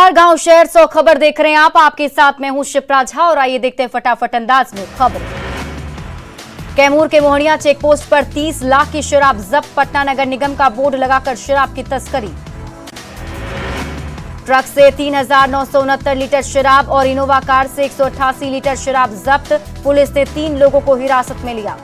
नमस्कार, गांव शहर 100 खबर देख रहे हैं आप। आपके साथ मैं हूं शिप्रा झा और आइए देखते हैं फटाफट अंदाज में खबर। कैमूर के मोहनिया चेक पोस्ट पर 30 लाख की शराब जब्त। पटना नगर निगम का बोर्ड लगाकर शराब की तस्करी। ट्रक से 3,969 लीटर शराब और इनोवा कार से 188 लीटर शराब जब्त। पुलिस ने 3 लोगों को हिरासत में लिया।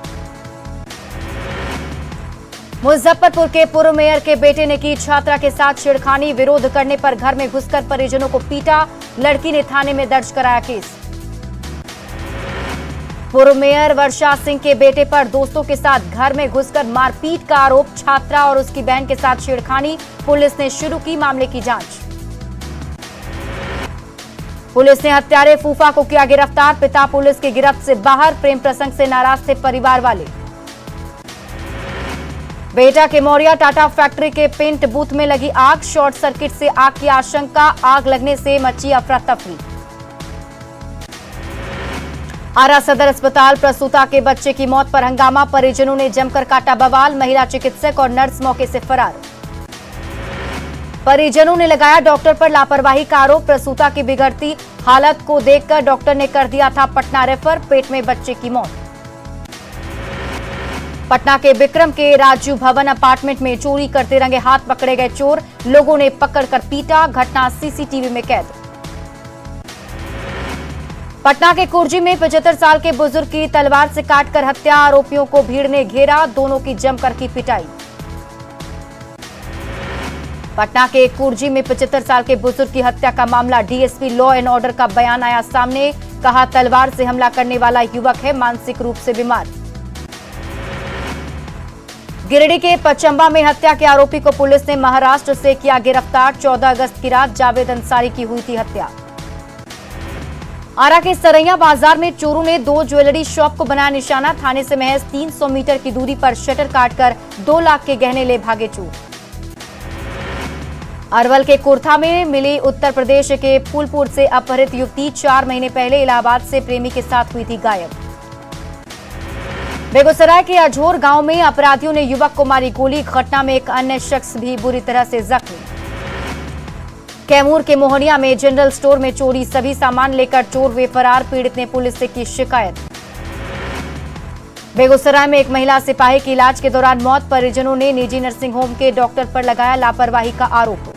मुजफ्फरपुर के पूर्व मेयर के बेटे ने की छात्रा के साथ छेड़खानी। विरोध करने पर घर में घुसकर परिजनों को पीटा। लड़की ने थाने में दर्ज कराया केस। पूर्व मेयर वर्षा सिंह के बेटे पर दोस्तों के साथ घर में घुसकर मारपीट का आरोप। छात्रा और उसकी बहन के साथ छेड़खानी। पुलिस ने शुरू की मामले की जांच। पुलिस ने हत्यारे फूफा को किया गिरफ्तार। पिता पुलिस की गिरफ्त से बाहर। प्रेम प्रसंग से नाराज थे परिवार वाले। बेटा के मौर्या टाटा फैक्ट्री के पेंट बूथ में लगी आग। शॉर्ट सर्किट से आग की आशंका। आग लगने से मची अफरा तफरी। आरा सदर अस्पताल प्रसूता के बच्चे की मौत पर हंगामा। परिजनों ने जमकर काटा बवाल। महिला चिकित्सक और नर्स मौके से फरार। परिजनों ने लगाया डॉक्टर पर लापरवाही का आरोप। प्रसूता की बिगड़ती हालत को देखकर डॉक्टर ने कर दिया था पटना रेफर। पेट में बच्चे की मौत। पटना के विक्रम के राजू भवन अपार्टमेंट में चोरी करते रंगे हाथ पकड़े गए चोर। लोगों ने पकड़कर पीटा। घटना सीसीटीवी में कैद। पटना के कुर्जी में 75 साल के बुजुर्ग की तलवार से काटकर हत्या। आरोपियों को भीड़ ने घेरा। दोनों की जमकर की पिटाई। पटना के कुर्जी में 75 साल के बुजुर्ग की हत्या का मामला। डीएसपी लॉ एंड ऑर्डर का बयान आया सामने। कहा, तलवार से हमला करने वाला युवक है मानसिक रूप से बीमार। गिरिडीह के पचंबा में हत्या के आरोपी को पुलिस ने महाराष्ट्र से किया गिरफ्तार। 14 अगस्त की रात जावेद अंसारी की हुई थी हत्या। आरा के सरैया बाजार में चोरों ने 2 ज्वेलरी शॉप को बनाया निशाना। थाने से महज 300 मीटर की दूरी पर शटर काटकर 2 लाख के गहने ले भागे चोर। अरवल के कुर्था में मिली उत्तर प्रदेश के फूलपुर से अपहृत युवती। 4 महीने पहले इलाहाबाद से प्रेमी के साथ हुई थी गायब। बेगूसराय के अझोर गांव में अपराधियों ने युवक को मारी गोली। घटना में एक अन्य शख्स भी बुरी तरह से जख्मी। कैमूर के मोहनिया में जनरल स्टोर में चोरी। सभी सामान लेकर चोर हुए फरार। पीड़ित ने पुलिस से की शिकायत। बेगूसराय में एक महिला सिपाही की इलाज के दौरान मौत। परिजनों ने निजी नर्सिंग होम के डॉक्टर पर लगाया लापरवाही का आरोप।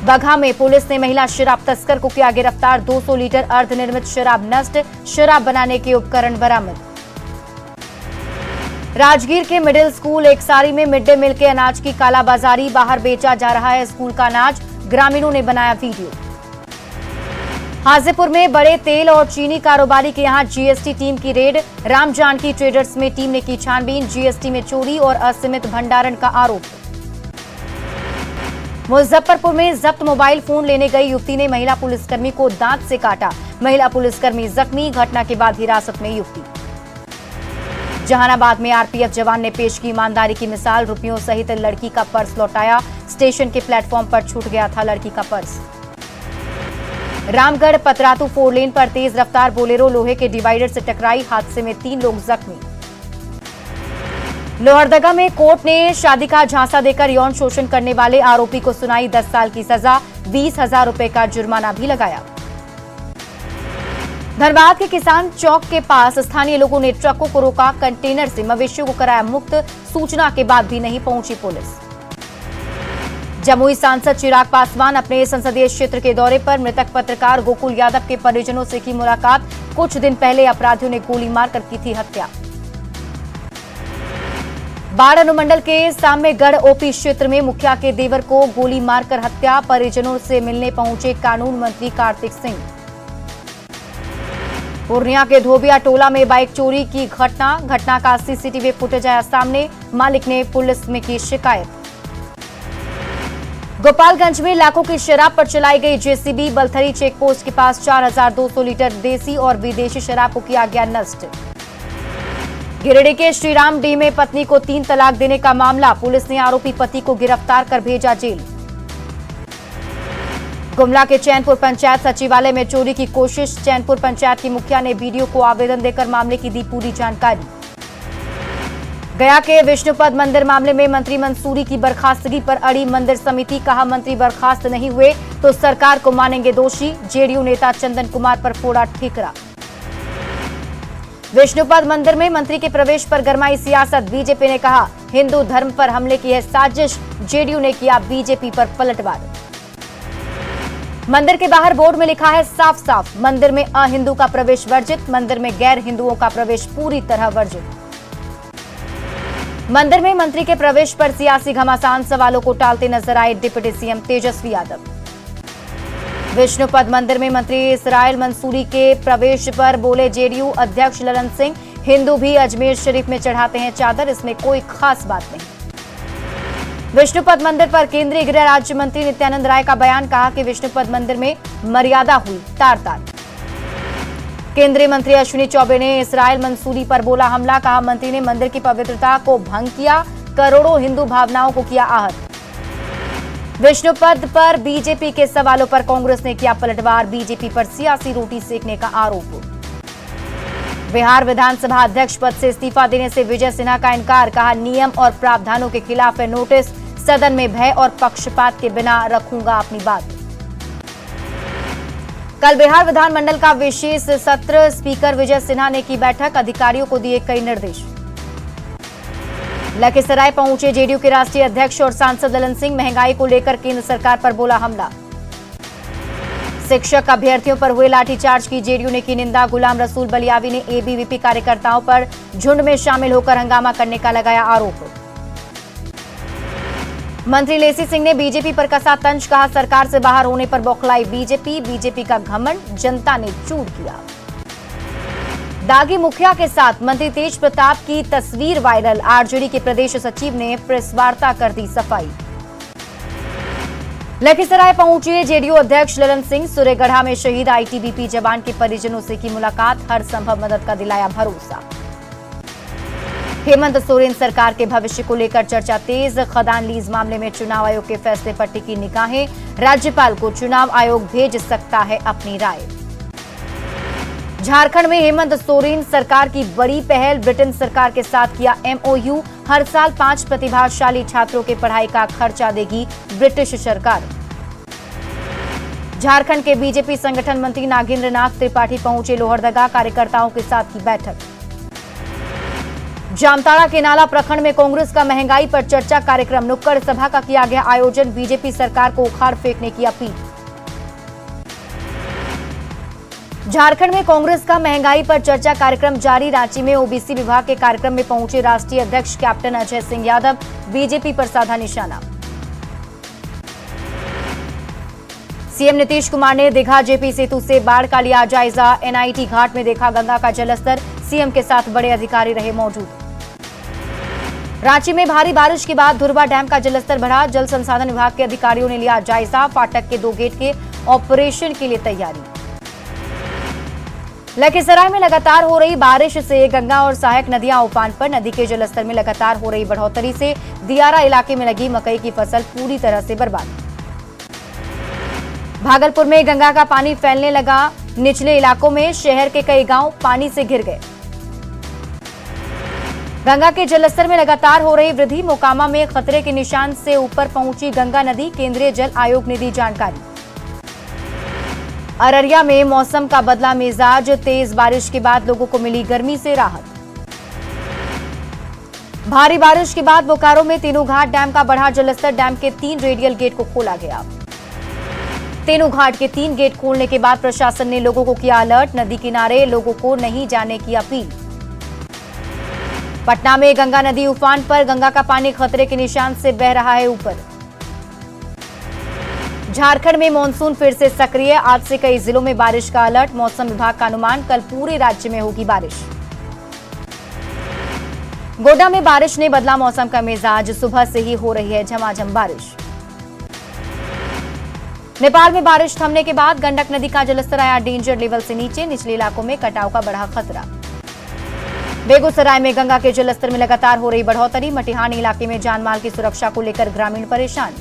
बगहा में पुलिस ने महिला शराब तस्कर को किया गिरफ्तार। 200 लीटर अर्धनिर्मित शराब नष्ट। शराब बनाने के उपकरण बरामद। राजगीर के मिडिल स्कूल एकसारी में मिड डे मील के अनाज की कालाबाजारी। बाहर बेचा जा रहा है स्कूल का अनाज। ग्रामीणों ने बनाया वीडियो। हाजीपुर में बड़े तेल और चीनी कारोबारी के यहां जीएसटी टीम की रेड। राम जानकी ट्रेडर्स में टीम ने की छानबीन। जीएसटी में चोरी और असीमित भंडारण का आरोप। मुजफ्फरपुर में जब्त मोबाइल फोन लेने गई युवती ने महिला पुलिसकर्मी को दांत से काटा। महिला पुलिसकर्मी जख्मी। घटना के बाद हिरासत में युवती। जहानाबाद में आरपीएफ जवान ने पेश की ईमानदारी की मिसाल। रुपयों सहित लड़की का पर्स लौटाया। स्टेशन के प्लेटफॉर्म पर छूट गया था लड़की का पर्स। रामगढ़ पतरातू 4 लेन पर तेज रफ्तार बोलेरो लोहे के डिवाइडर से टकराई। हादसे में 3 लोग जख्मी। लोहरदगा में कोर्ट ने शादी का झांसा देकर यौन शोषण करने वाले आरोपी को सुनाई 10 साल की सजा। 20,000 रुपए का जुर्माना भी लगाया। धनबाद के किसान चौक के पास स्थानीय लोगों ने ट्रकों को रोका। कंटेनर से मवेशियों को कराया मुक्त। सूचना के बाद भी नहीं पहुंची पुलिस। जमुई सांसद चिराग पासवान अपने संसदीय क्षेत्र के दौरे पर। मृतक पत्रकार गोकुल यादव के परिजनों से की मुलाकात। कुछ दिन पहले अपराधियों ने गोली मारकर की थी हत्या। बाढ़ अनुमंडल के साम्यगढ़ ओपी क्षेत्र में मुखिया के देवर को गोली मारकर हत्या। परिजनों से मिलने पहुंचे कानून मंत्री कार्तिक सिंह। पूर्णिया के धोबिया टोला में बाइक चोरी की घटना का सीसीटीवी फुटेज आया सामने। मालिक ने पुलिस में की शिकायत। गोपालगंज में लाखों की शराब पर चलाई गई जेसीबी। बलथरी चेक पोस्ट के पास 4,200 लीटर देसी और विदेशी शराब को किया गया नष्ट। गिरिडीह के श्रीराम डी में पत्नी को 3 तलाक देने का मामला। पुलिस ने आरोपी पति को गिरफ्तार कर भेजा जेल। गुमला के चैनपुर पंचायत सचिवालय में चोरी की कोशिश। चैनपुर पंचायत की मुखिया ने बीडीओ को आवेदन देकर मामले की दी पूरी जानकारी। गया के विष्णुपद मंदिर मामले में मंत्री मंसूरी की बर्खास्तगी पर अड़ी मंदिर समिति, कहा मंत्री बर्खास्त नहीं हुए तो सरकार को मानेंगे दोषी, जेडीयू नेता चंदन कुमार पर फोड़ा ठीकरा। विष्णुपद मंदिर में मंत्री के प्रवेश पर गरमाई सियासत, बीजेपी ने कहा हिंदू धर्म पर हमले की है साजिश, जेडीयू ने किया बीजेपी पर पलटवार। मंदिर के बाहर बोर्ड में लिखा है साफ साफ, मंदिर में अहिंदू का प्रवेश वर्जित, मंदिर में गैर हिंदुओं का प्रवेश पूरी तरह वर्जित। मंदिर में मंत्री के प्रवेश पर सियासी घमासान, सवालों को टालते नजर आए डिप्टी सीएम तेजस्वी यादव। विष्णुपद मंदिर में मंत्री इसराइल मंसूरी के प्रवेश पर बोले जेडीयू अध्यक्ष ललन सिंह, हिंदू भी अजमेर शरीफ में चढ़ाते हैं चादर, इसमें कोई खास बात नहीं। विष्णुपद मंदिर पर केंद्रीय गृह राज्य मंत्री नित्यानंद राय का बयान, कहा कि विष्णुपद मंदिर में मर्यादा हुई तार तार। केंद्रीय मंत्री अश्विनी चौबे ने इसराइल मंसूरी पर बोला हमला, कहा मंत्री ने मंदिर की पवित्रता को भंग किया, करोड़ों हिंदू भावनाओं को किया आहत। विष्णुपद पर बीजेपी के सवालों पर कांग्रेस ने किया पलटवार, बीजेपी पर सियासी रोटी सेकने का आरोप। बिहार विधानसभा अध्यक्ष पद से इस्तीफा देने से विजय सिन्हा का इनकार, कहा नियम और प्रावधानों के खिलाफ है नोटिस, सदन में भय और पक्षपात के बिना रखूंगा अपनी बात। कल बिहार विधानमंडल का विशेष सत्र, स्पीकर विजय सिन्हा ने की बैठक, अधिकारियों को दिए कई निर्देश। लखीसराय पहुंचे जेडीयू के राष्ट्रीय अध्यक्ष और सांसद ललन सिंह, महंगाई को लेकर केंद्र सरकार पर बोला हमला। शिक्षक अभ्यर्थियों पर हुए लाठीचार्ज की जेडीयू ने की निंदा, गुलाम रसूल बलियावी ने एबीवीपी कार्यकर्ताओं पर झुंड में शामिल होकर हंगामा करने का लगाया आरोप। मंत्री लेसी सिंह ने बीजेपी पर कसा तंज, कहा सरकार से बाहर होने पर बौखलाई बीजेपी, बीजेपी का घमंड जनता ने चूर किया। दागी मुखिया के साथ मंत्री तेज प्रताप की तस्वीर वायरल, आरजेडी के प्रदेश सचिव ने प्रेस वार्ता कर दी सफाई। लखीसराय पहुंचे जेडीयू अध्यक्ष ललन सिंह, सूर्यगढ़ा में शहीद आईटीबीपी जवान के परिजनों से की मुलाकात, हर संभव मदद का दिलाया भरोसा। हेमंत सोरेन सरकार के भविष्य को लेकर चर्चा तेज, खदान लीज मामले में चुनाव आयोग के फैसले पर टिकी निगाहें, राज्यपाल को चुनाव आयोग भेज सकता है अपनी राय। झारखंड में हेमंत सोरेन सरकार की बड़ी पहल, ब्रिटेन सरकार के साथ किया एमओयू, हर साल 5 प्रतिभाशाली छात्रों के पढ़ाई का खर्चा देगी ब्रिटिश सरकार। झारखंड के बीजेपी संगठन मंत्री नागेंद्र नाथ त्रिपाठी पहुंचे लोहरदगा, कार्यकर्ताओं के साथ की बैठक। जामताड़ा के नाला प्रखंड में कांग्रेस का महंगाई पर चर्चा कार्यक्रम, नुक्कड़ सभा का किया गया आयोजन, बीजेपी सरकार को उखाड़ फेंकने की अपील। झारखंड में कांग्रेस का महंगाई पर चर्चा कार्यक्रम जारी, रांची में ओबीसी विभाग के कार्यक्रम में पहुंचे राष्ट्रीय अध्यक्ष कैप्टन अजय सिंह यादव, बीजेपी पर साधा निशाना। सीएम नीतीश कुमार ने दीघा जेपी सेतु से बाढ़ का लिया जायजा, एनआईटी घाट में देखा गंगा का जलस्तर, सीएम के साथ बड़े अधिकारी रहे मौजूद। रांची में भारी बारिश के बाद धुरवा डैम का जलस्तर बढ़ा, जल संसाधन विभाग के अधिकारियों ने लिया जायजा, फाटक के 2 गेट के ऑपरेशन के लिए तैयारी। लखीसराय में लगातार हो रही बारिश से गंगा और सहायक नदियां उफान पर, नदी के जलस्तर में लगातार हो रही बढ़ोतरी से दियारा इलाके में लगी मकई की फसल पूरी तरह से बर्बाद। भागलपुर में गंगा का पानी फैलने लगा, निचले इलाकों में शहर के कई गांव पानी से घिर गए। गंगा के जलस्तर में लगातार हो रही वृद्धि, मोकामा में खतरे के निशान से ऊपर पहुंची गंगा नदी, केंद्रीय जल आयोग ने दी जानकारी। अररिया में मौसम का बदला मिजाज, तेज बारिश के बाद लोगों को मिली गर्मी से राहत। भारी बारिश के बाद बोकारो में तीनों घाट डैम का बढ़ा जलस्तर, डैम के 3 रेडियल गेट को खोला गया। तीनों घाट के 3 गेट खोलने के बाद प्रशासन ने लोगों को किया अलर्ट, नदी किनारे लोगों को नहीं जाने की अपील। पटना में गंगा नदी उफान पर, गंगा का पानी खतरे के निशान से बह रहा है ऊपर। झारखंड में मानसून फिर से सक्रिय, आज से कई जिलों में बारिश का अलर्ट, मौसम विभाग का अनुमान कल पूरे राज्य में होगी बारिश। गोड्डा में बारिश ने बदला मौसम का मिजाज, सुबह से ही हो रही है झमाझम बारिश। नेपाल में बारिश थमने के बाद गंडक नदी का जलस्तर आया डेंजर लेवल से नीचे, निचले इलाकों में कटाव का बढ़ा खतरा। बेगूसराय में गंगा के जलस्तर में लगातार हो रही बढ़ोतरी, मटिहानी इलाके में जानमाल की सुरक्षा को लेकर ग्रामीण परेशान।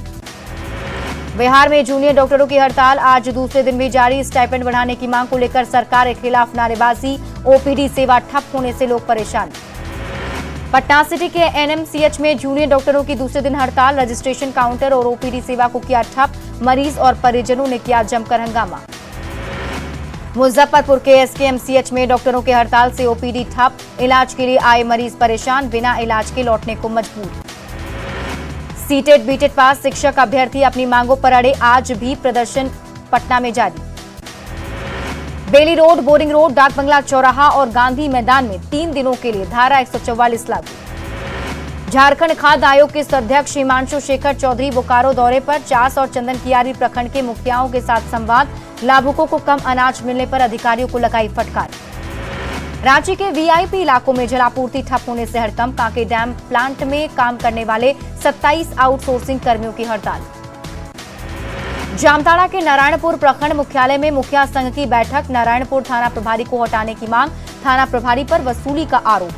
बिहार में जूनियर डॉक्टरों की हड़ताल आज दूसरे दिन भी जारी, स्टाइपेंड बढ़ाने की मांग को लेकर सरकार के खिलाफ नारेबाजी, ओपीडी सेवा ठप होने से लोग परेशान। पटना सिटी के एनएमसीएच में जूनियर डॉक्टरों की दूसरे दिन हड़ताल। रजिस्ट्रेशन काउंटर और ओपीडी सेवा को किया ठप। मरीज और परिजनों ने किया जमकर हंगामा। मुजफ्फरपुर के एसकेएमसीएच में डॉक्टरों के हड़ताल से ओपीडी ठप। इलाज के लिए आए मरीज परेशान, बिना इलाज के लौटने को मजबूर। सीटेट बीटेट पास शिक्षक अभ्यर्थी अपनी मांगों पर अड़े, आज भी प्रदर्शन पटना में जारी। बेली रोड, बोरिंग रोड, डाक बंगला चौराहा और गांधी मैदान में 3 दिनों के लिए धारा 144 लागू। झारखंड खाद्य आयोग के अध्यक्ष हिमांशु शेखर चौधरी बोकारो दौरे पर। चास और चंदन कियारी प्रखंड के मुखियाओं के साथ संवाद। लाभुकों को कम अनाज मिलने पर अधिकारियों को लगाई फटकार। रांची के वीआईपी इलाकों में जलापूर्ति ठप होने से हड़कंप। कांके डैम प्लांट में काम करने वाले 27 आउटसोर्सिंग कर्मियों की हड़ताल। जामताड़ा के नारायणपुर प्रखंड मुख्यालय में मुखिया संघ की बैठक। नारायणपुर थाना प्रभारी को हटाने की मांग। थाना प्रभारी पर वसूली का आरोप।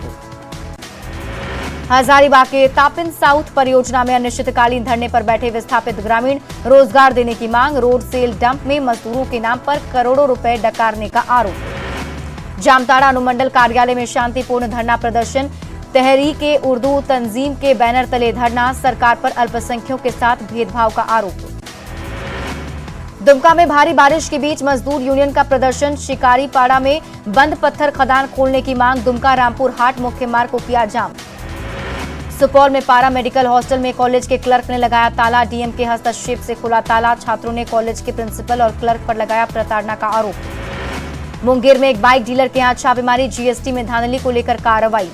हजारीबाग के तापिन साउथ परियोजना में अनिश्चितकालीन धरने पर बैठे विस्थापित ग्रामीण। रोजगार देने की मांग। रोड सेल डंप में मजदूरों के नाम पर करोड़ों रुपए डकारने का आरोप। जामताड़ा अनुमंडल कार्यालय में शांतिपूर्ण धरना प्रदर्शन। तहरीके उर्दू तंजीम के बैनर तले धरना। सरकार पर अल्पसंख्यकों के साथ भेदभाव का आरोप। दुमका में भारी बारिश के बीच मजदूर यूनियन का प्रदर्शन। शिकारीपाड़ा में बंद पत्थर खदान खोलने की मांग। दुमका रामपुर हाट मुख्य मार्ग को किया जाम। सुपौल में पारा मेडिकल हॉस्टल में कॉलेज के क्लर्क ने लगाया ताला। डीएम के हस्तक्षेप से खुला ताला। छात्रों ने कॉलेज के प्रिंसिपल और क्लर्क पर लगाया प्रताड़ना का आरोप। मुंगेर में एक बाइक डीलर के यहां छापेमारी। जीएसटी में धांधली को लेकर कार्रवाई।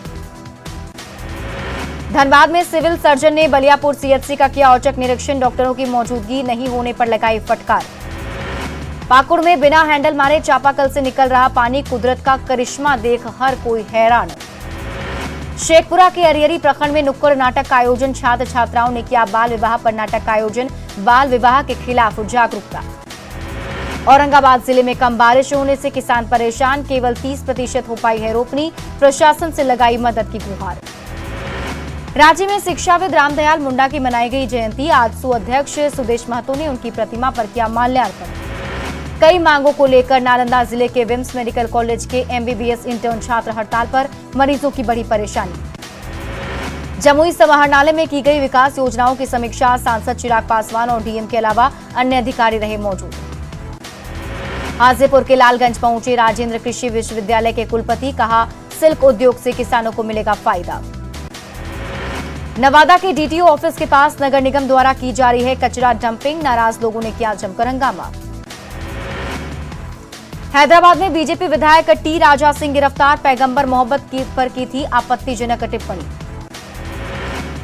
धनबाद में सिविल सर्जन ने बलियापुर सीएचसी का किया औचक निरीक्षण। डॉक्टरों की मौजूदगी नहीं होने पर लगाई फटकार। पाकुड़ में बिना हैंडल मारे चापाकल से निकल रहा पानी। कुदरत का करिश्मा देख हर कोई हैरान। शेखपुरा के अरियरी प्रखंड में नुक्कड़ नाटक का आयोजन। छात्र छात्राओं ने किया बाल विवाह पर नाटक का आयोजन। बाल विवाह के खिलाफ जागरूकता। औरंगाबाद जिले में कम बारिश होने से किसान परेशान। केवल 30% हो पाई है रोपनी। प्रशासन से लगाई मदद की गुहार। राज्य में शिक्षाविद रामदयाल मुंडा की मनाई गई जयंती। आजसू अध्यक्ष सुदेश महतो ने उनकी प्रतिमा पर किया माल्यार्पण। कई मांगों को लेकर नालंदा जिले के विम्स मेडिकल कॉलेज के एमबीबीएस इंटर्न छात्र हड़ताल पर। मरीजों की बड़ी परेशानी। जमुई समाहरणालय में की गई विकास योजनाओं की समीक्षा। सांसद चिराग पासवान और डीएम के अलावा अन्य अधिकारी रहे मौजूद। हाजीपुर के लालगंज पहुंचे राजेंद्र कृषि विश्वविद्यालय के कुलपति। कहा, सिल्क उद्योग से किसानों को मिलेगा फायदा। नवादा के डीटीओ ऑफिस के पास नगर निगम द्वारा की जा रही है कचरा डंपिंग। नाराज लोगों ने किया जमकर हंगामा। हैदराबाद में बीजेपी विधायक टी राजा सिंह गिरफ्तार। पैगंबर मोहम्मद पर की थी आपत्तिजनक टिप्पणी।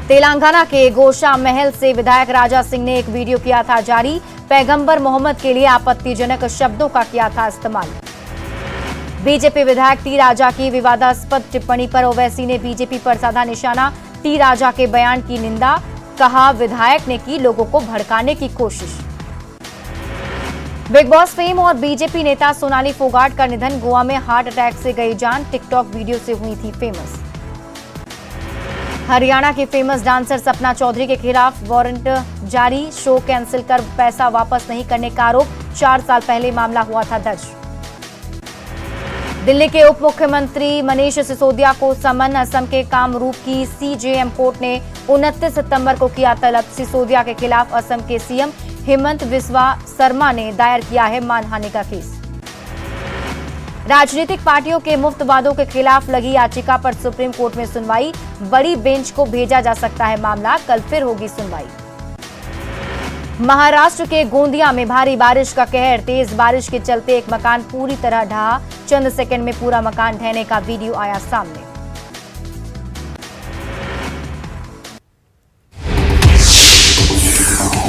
तेलंगाना के गोशा महल से विधायक राजा सिंह ने एक वीडियो किया था जारी। पैगंबर मोहम्मद के लिए आपत्तिजनक शब्दों का किया था इस्तेमाल। बीजेपी विधायक टी राजा की विवादास्पद टिप्पणी पर ओवैसी ने बीजेपी पर साधा निशाना। टी राजा के बयान की निंदा। कहा, विधायक ने की लोगों को भड़काने की कोशिश। बिग बॉस फेम और बीजेपी नेता सोनाली फोगाट का निधन। गोवा में हार्ट अटैक से गई जान। टिकटॉक वीडियो से हुई थी फेमस। हरियाणा की फेमस डांसर सपना चौधरी के खिलाफ वारंट जारी। शो कैंसिल कर पैसा वापस नहीं करने का आरोप। 4 साल पहले मामला हुआ था दर्ज। दिल्ली के उप मुख्यमंत्री मनीष सिसोदिया को समन। असम के कामरूप की सीजेएम कोर्ट ने 29 सितंबर को किया तलब। सिसोदिया के खिलाफ असम के सीएम हेमंत बिस्वा शर्मा ने दायर किया है मानहानि का केस। राजनीतिक पार्टियों के मुफ्त वादों के खिलाफ लगी याचिका पर सुप्रीम कोर्ट में सुनवाई। बड़ी बेंच को भेजा जा सकता है मामला। कल फिर होगी सुनवाई। महाराष्ट्र के गोंदिया में भारी बारिश का कहर। तेज बारिश के चलते एक मकान पूरी तरह ढहा। चंद सेकंड में पूरा मकान ढहने का वीडियो आया सामने।